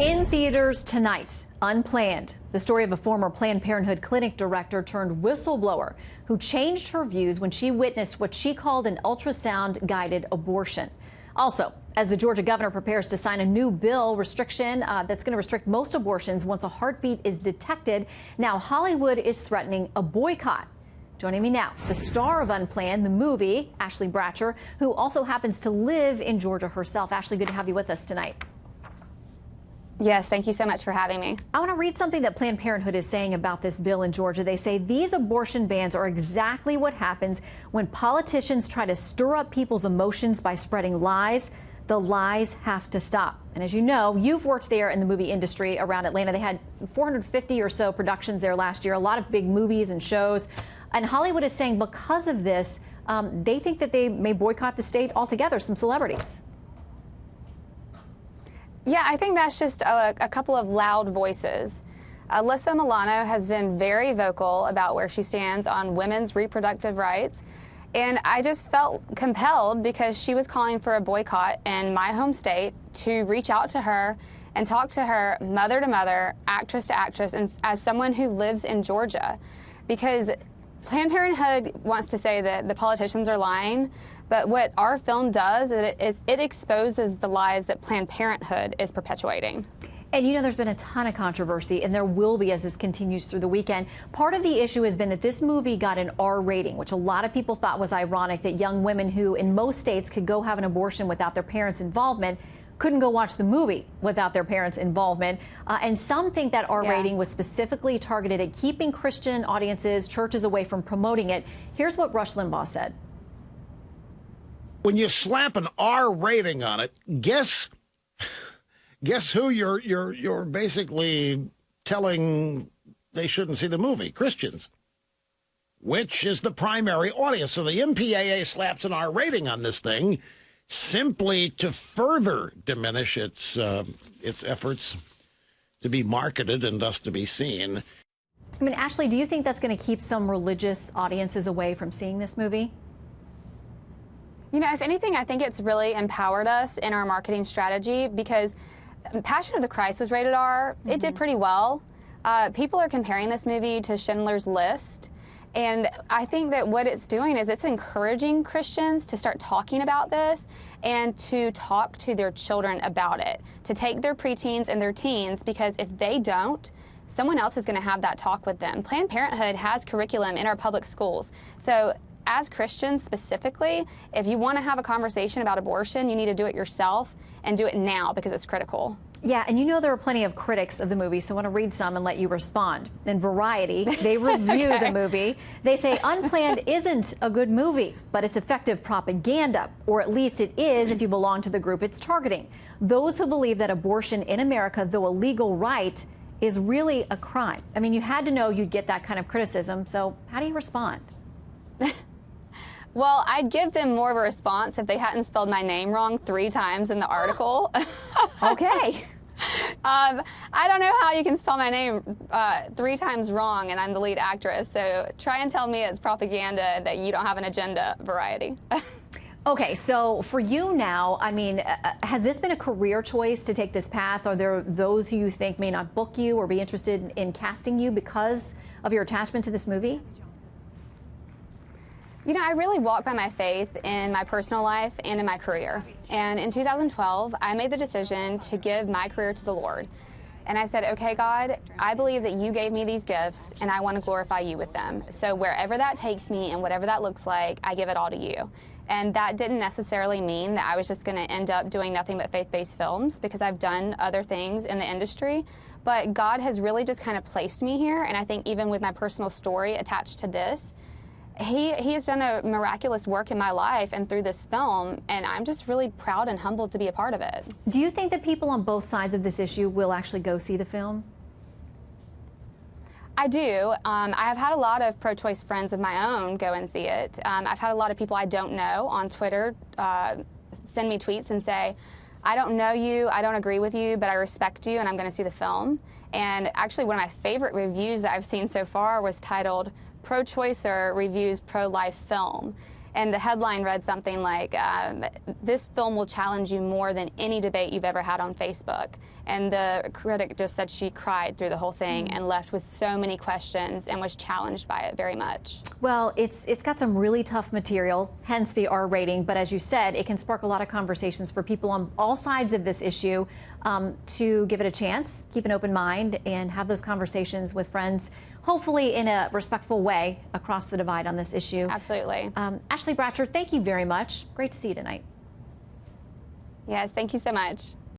In theaters tonight, Unplanned, the story of a former Planned Parenthood clinic director turned whistleblower who changed her views when she witnessed what she called an ultrasound-guided abortion. Also, as the Georgia governor prepares to sign a new bill restriction that's going to restrict most abortions once a heartbeat is detected, now Hollywood is threatening a boycott. Joining me now, the star of Unplanned, the movie, Ashley Bratcher, who also happens to live in Georgia herself. Ashley, good to have you with us tonight. Yes, thank you so much for having me. I want to read something that Planned Parenthood is saying about this bill in Georgia. They say these abortion bans are exactly what happens when politicians try to stir up people's emotions by spreading lies. The lies have to stop. And as you know, you've worked there in the movie industry around Atlanta. They had 450 or so productions there last year, a lot of big movies and shows. And Hollywood is saying because of this, they think that they may boycott the state altogether, some celebrities. Yeah, I think that's just a couple of loud voices. Alyssa Milano has been very vocal about where she stands on women's reproductive rights. And I just felt compelled because she was calling for a boycott in my home state to reach out to her and talk to her mother to mother, actress to actress, and as someone who lives in Georgia. Because Planned Parenthood wants to say that the politicians are lying, but what our film does is it exposes the lies that Planned Parenthood is perpetuating. And you know, there's been a ton of controversy, and there will be as this continues through the weekend. Part of the issue has been that this movie got an R rating, which a lot of people thought was ironic, that young women who in most states could go have an abortion without their parents' involvement couldn't go watch the movie without their parents' involvement. And some think that R rating was specifically targeted at keeping Christian audiences, churches away from promoting it. Here's what Rush Limbaugh said. When you slap an R rating on it, guess who you're basically telling they shouldn't see the movie? Christians, which is the primary audience. So the MPAA slaps an R rating on this thing simply to further diminish its efforts to be marketed and thus to be seen. I mean, Ashley, do you think that's going to keep some religious audiences away from seeing this movie? You know, if anything, I think it's really empowered us in our marketing strategy because Passion of the Christ was rated R. It did pretty well. People are comparing this movie to Schindler's List. And I think that what it's doing is it's encouraging Christians to start talking about this and to talk to their children about it, to take their preteens and their teens, because if they don't, someone else is going to have that talk with them. Planned Parenthood has curriculum in our public schools. So as Christians specifically, if you want to have a conversation about abortion, you need to do it yourself and do it now because it's critical. Yeah, and you know there are plenty of critics of the movie, so I want to read some and let you respond. In Variety, they review the movie. They say Unplanned isn't a good movie, but it's effective propaganda, or at least it is if you belong to the group it's targeting. Those who believe that abortion in America, though a legal right, is really a crime. I mean, you had to know you'd get that kind of criticism, so how do you respond? Well, I'd give them more of a response if they hadn't spelled my name wrong 3 times in the article. Okay. I don't know how you can spell my name 3 times wrong and I'm the lead actress, so try and tell me it's propaganda that you don't have an agenda, Variety. Okay, so for you now, I mean, has this been a career choice to take this path? Are there those who you think may not book you or be interested in casting you because of your attachment to this movie? You know, I really walk by my faith in my personal life and in my career. And in 2012, I made the decision to give my career to the Lord. And I said, okay, God, I believe that you gave me these gifts and I want to glorify you with them. So wherever that takes me and whatever that looks like, I give it all to you. And that didn't necessarily mean that I was just going to end up doing nothing but faith-based films, because I've done other things in the industry. But God has really just kind of placed me here. And I think even with my personal story attached to this, He has done a miraculous work in my life and through this film, and I'm just really proud and humbled to be a part of it. Do you think that people on both sides of this issue will actually go see the film? I do. I have had a lot of pro-choice friends of my own go and see it. I've had a lot of people I don't know on Twitter send me tweets and say, I don't know you, I don't agree with you, but I respect you and I'm going to see the film. And actually one of my favorite reviews that I've seen so far was titled, Pro-choicer reviews pro-life film. And the headline read something like, this film will challenge you more than any debate you've ever had on Facebook. And the critic just said she cried through the whole thing and left with so many questions and was challenged by it very much. Well, it's got some really tough material, hence the R rating. But as you said, it can spark a lot of conversations for people on all sides of this issue to give it a chance, keep an open mind, and have those conversations with friends, hopefully in a respectful way across the divide on this issue. Absolutely. Ashley Bratcher, thank you very much. Great to see you tonight. Yes, thank you so much.